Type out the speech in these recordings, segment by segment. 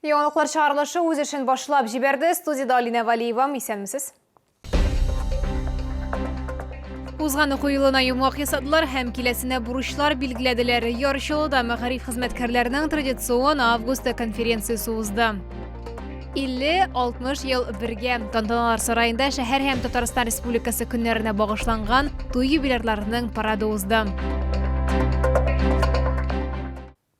Яңалыклар чыгарылышы үз эшен башлап җибәрде. Студияда Алина Валиева, исәнмесез? Узган уку елына йомгак ясадылар һәм киләсенә бурычлар билгеләделәр. Ярышчылыда мәгариф хезмәткәрләренең традицион август конференциясе узды. 50-60 ел бергә Тантаналар сараенда шәһәр һәм Татарстан Республикасы көннәренә багышланган туй юбилейларының парады узды.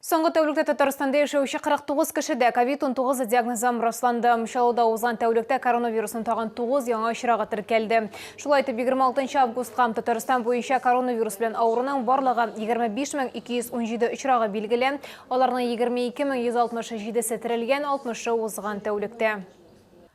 Соңгы тәүлектә Татарстанда яшәүче 49 кешедә COVID-19 диагнозы расланды. Чаллыда узган тәүлектә коронавирусның тагын 9 яңа очрагы теркәлде. Шулай итеп 26 августка Татарстан буенча коронавирус белән авыруның барлыгы 25217 очрагы билгеле. Аларның 22167 терелгән, 60 узган тәүлектә.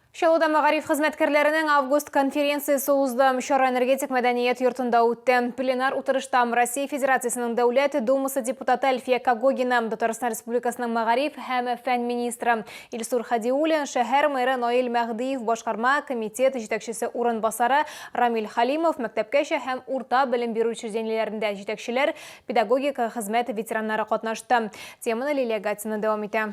Чаллыда мәгариф хезмәткәрләренең август конференциясе узды. Чара энергетик мәдәният йортында үтте. Пленар утырышта Россия Федерациясының Дәүләт Думасы депутаты Альфия Кагогина, Татарстан Республикасының мәгариф һәм фән министры Илсур Хадиуллин, шәһәр мэры Наил Мәхдиев, башкарма комитет җитәкчесе урынбасары Рамил Халимов, мәктәпкәчә һәм урта белем бирү учреждениеләрендә җитәкчеләр, педагогика хезмәт ветераннары катнашты. Теманы Лилия Гатина дәвам итә.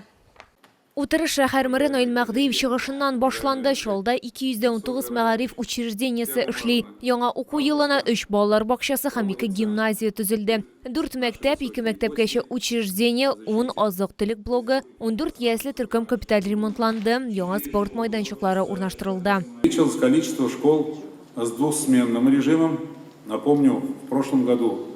Утырыш шәһәр мэры Наил Мәхдиев чыгышыннан башланды. Чаллыда 219 мәгариф учреждениесе эшли. Яңа уку елына 3 балалар бакчасы һәм 2 гимназия төзелде. 4 мәктәп, 2 мәктәпкәчә учреждение, 10 азык-төлек блогы, 14 ясле төркем капиталь ремонтланды. Яңа спорт майданчыклары урнаштырылды. Увеличилось количество школ с двухсменным режимом. Напомню, в прошлом году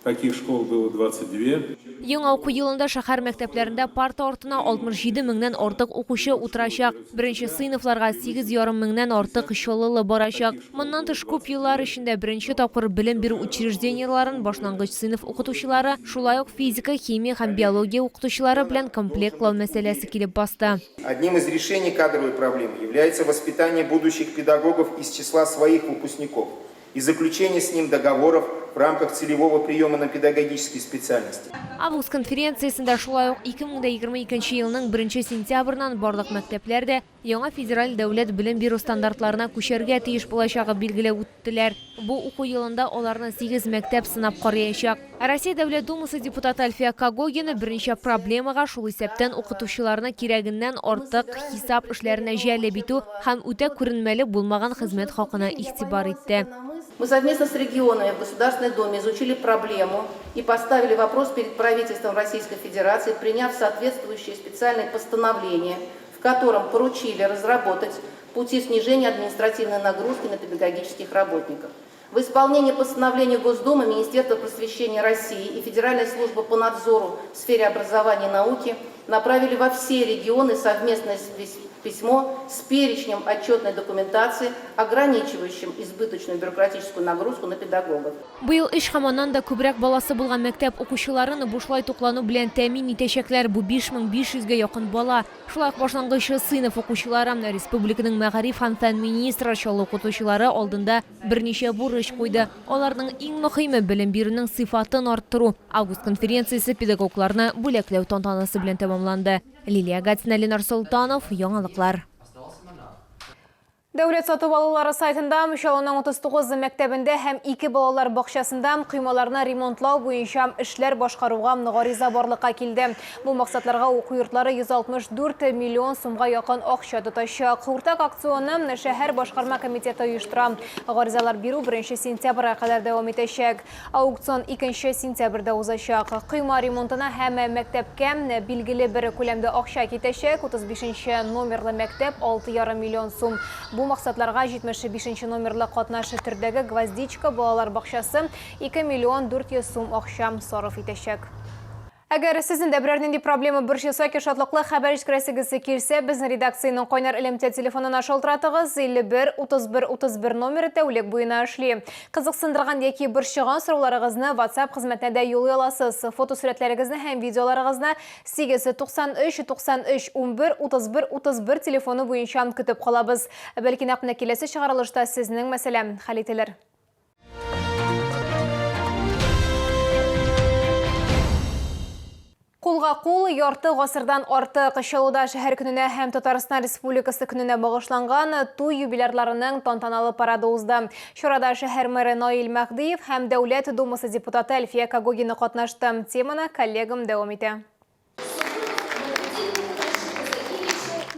таких школ было 22. Яңа уку елында шәһәр мәктәпләрендә парта артына 67 меңнән артык укучы утырачак. Беренче сыйныфларга 8,5 меңнән артык чаллылы барачак. Моннан тыш күп еллар эчендә беренче тапкыр белем бирү учреждениеларын башлангыч сыйныф укытучылары, шулай ук физика, химия һәм биология укытучылары белән комплектлау мәсьәләсе килеп басты. Одним из решений кадровой проблемы является воспитание будущих педагогов из числа своих выпускников и заключение с ним договоров в рамках целевого приема на педагогические специальности. Август конференциясында шулай ук 2022 елның 1 сентябрьнән барлык мәктәпләрдә яңа федераль дәүләт белем бирү стандартларына күчәргә тиеш булачагы билгеләп үттеләр. Бу уку елында аларны 8 мәктәп сынап карыячак. Россия Дәүләт Думасы депутаты Альфия Кагогина берничә проблемага шул исәптән укытучыларны кирәгеннән артык хисап эшләренә җәлеп итү һәм үтә күренмәле булмаган хезмәт хакына игътибар итте. Мы совместно с регионами в Государственной Думе изучили проблему и поставили вопрос перед правительством Российской Федерации, приняв соответствующее специальное постановление, в котором поручили разработать пути снижения административной нагрузки на педагогических работников. В исполнение постановления Госдумы Министерство просвещения России и Федеральная служба по надзору в сфере образования и науки направили во все регионы совместное письмо с перечнем отчетной документации, ограничивающим избыточную бюрократическую нагрузку на педагогов. Быел эш һәм да күбрәк баласы булган мәктәп укучыларын бушлай туклану белән тәэмин итәчәкләр. Бу 5500-гә якын бала. Шулай ук башлангыч сыйныф укучылары республиканың мәгариф һәм фән министры Чаллы укытучылары алдында берничә бурыч куйды. Аларның иң мөһиме белем бирүнең сыйфатын арттыру. Август конференциясе педагогларны бүләкләү тантанасы белән тәмамланды. Лилия Гатина, Ленар Султанов, яңалыклар. Дәүләт сатып алулары сайтында Чаллының 39 мәктәбендә һәм 2 балалар бакчасында коймаларны ремонтлау буенча эшләр башкаруга гариза барлыкка килде. Бу максатларга уку йортлары 164 миллион сумга якын акча тотачак. Уртак акционны шәһәр башкарма комитеты оештыра. Гаризалар бирү 1 сентябрьгә кадәр дәвам итәчәк. Аукцион 2 сентябрьдә узачак. Койма ремонтына һәм мәктәпкә билгеле бер күләмдә акча китәчәк. 35 номерлы мәктәп 6,5 миллион сум. Бу максатларга 75 номерлы катнашы төрдәге Гвоздичка балалар бакчасы 2 миллион 400 сум акча сарыф итәчәк. Әгәр сезнең дә берәр нинди проблема борчыса, шатлыклы хәбәр җиткерәсегез килсә, безнең редакциянең кайнар элемтә телефонына шалтыратыгыз 51 31 31 номеры тәүлек буена эшли. Кызыксындырган яки борчыган сорауларыгызны WhatsApp хезмәтенә дә юллый аласыз. Фотосурәтләрегезне һәм видеоларыгызны 893 93 11 31 31 телефоны буенча көтеп калабыз. Бәлки нәкъ киләсе чыгарылышта сезнең мәсьәлә хәл ителер. Кулга кул ярты гасырдан артык Чаллыда шәһәр көненә һәм Татарстан Республикасы көненә багышланган туй юбилейларының тантаналы парады узды. Чарада шәһәр мэры Наил Мәхдиев һәм Дәүләт Думасы депутаты Альфия Кагогина катнашты. Теманы коллегам дәвам итә.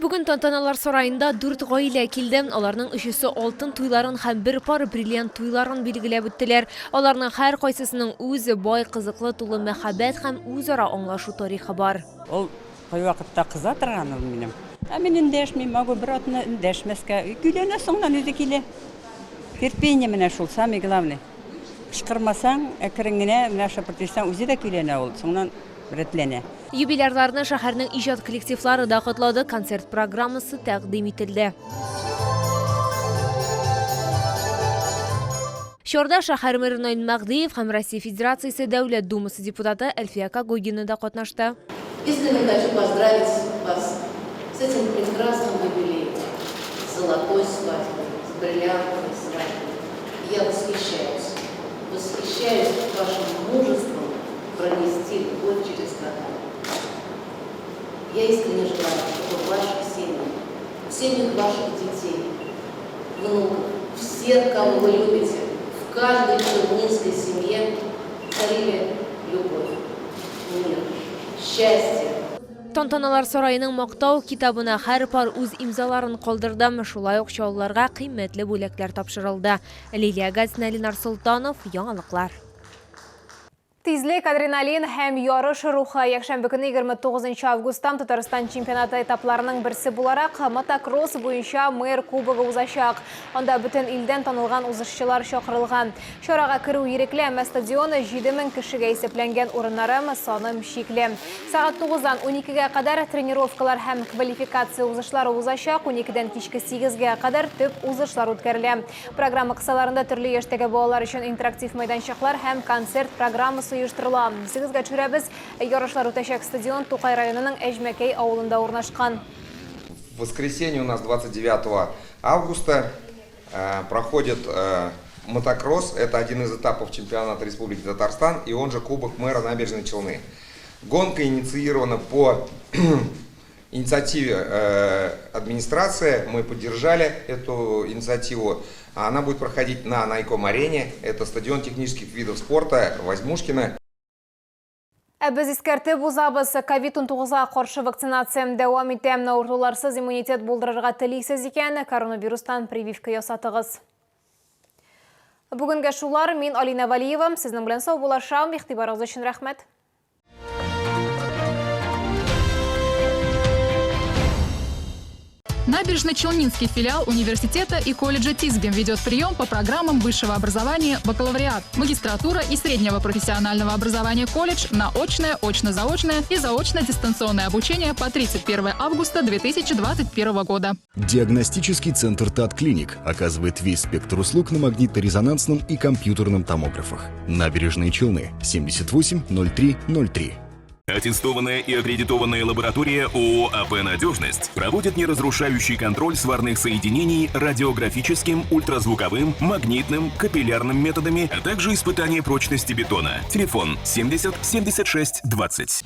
Бүгін Тантаналар сарайында 4 гаилә килде. Аларның өчесе алтын туйларын һәм бер пар бриллиант туйларын билгеләп үттеләр. Аларның һәр кайсысының үзе бай, кызыклы, тулы мәхәббәт һәм үзара аңлашу тарихы бар. Ул кай вакытта кыза торган ул минем. Мин эндәшмим, магы бер атны эндәшмәскә. Күләнә соңнан үзе килә. Терпение менә шул самый главный. Кычкырмасаң, әкрен генә менә шапыртсаң үзе дә күләнә ул. Соңнан рәтләнә. Юбилярларны шәһәрнең иҗат коллективлары да котлады, концерт программасы тәкъдим ителде. Чорда шәһәр мэры Наил Мәгъдиев һәм Россия Федерациясе Дәүләт Думасы депутаты Әлфия Кагойгина да катнашты. Искренне хочу поздравить вас с этим прекрасным юбилеем, с золотой свадьбой, с бриллиантовой свадьбой. Я восхищаюсь вашим мужеством пронести любовь через года. Я искренне желаю, чтобы в ваших семьях, в семьях ваших детей, внуков, всех, кого вы любите, в каждой чернинской семье царили любовь, мир, счастье. Тантаналар сарайының мактау китабына һәр пар үз имзаларын калдырды. Шулай ук чалларга кыйммәтле бүләкләр тапшырылды. Лилия Газина, Ленар Султанов, яңалыклар. Тизлек, адреналин һәм ярыш рухы якшәмбе көне 29 августта Татарстан чемпионаты этапларының берсе буларак мотокросс буенча мэр кубогы узачак. Анда бөтен илдән танылган узышчылар чакырылган. Чарага керү ирекле, әмма стадионы 7000 кешегә исәпләнгән урыннары саны шикле. Сәгать 9-дан 12-гә кадәр тренировкалар һәм квалификация узышлары узачак, 12-дән кичке 8-гә кадәр төп узышлар үткәрелә. Программа кысаларында төрле яшьтәге балалар өчен интерактив мәйданчыклар һәм концерт программасы оештырыла. Сезгә төшерәбез, ярышлар үтәчәк стадион Тукай районының Әҗмәкәй авылында урнашкан. В воскресенье у нас 29 августа проходит мотокросс. Это один из этапов чемпионата Республики Татарстан, и он же Кубок мэра Набережной Челны. Гонка инициирована по инициативе администрации. Мы поддержали эту инициативу. Она будет проходить на Найком-арене. Это стадион технических видов спорта Возьмушкина. Без искәртеп узабыз, COVID-19-га каршы вакцинация дәвам итә. Авыруларсыз иммунитет булдырырга телисез икән, коронавирустан прививка ясатыгыз. Бүгенгә шулар, мин Алина Валиева, сезнең белән сау булашам, игътибарыгыз өчен рәхмәт. Набережно-Челнинский филиал университета и колледжа ТИСГИМ ведет прием по программам высшего образования бакалавриат, магистратура и среднего профессионального образования колледж на очное, очно-заочное и заочно-дистанционное обучение по 31 августа 2021 года. Диагностический центр ТАТ-клиник оказывает весь спектр услуг на магнитно-резонансном и компьютерном томографах. Набережные Челны, 780303. Аттестованная и аккредитованная лаборатория ООО АП «Надежность» проводит неразрушающий контроль сварных соединений радиографическим, ультразвуковым, магнитным, капиллярным методами, а также испытание прочности бетона. Телефон 70 76 20.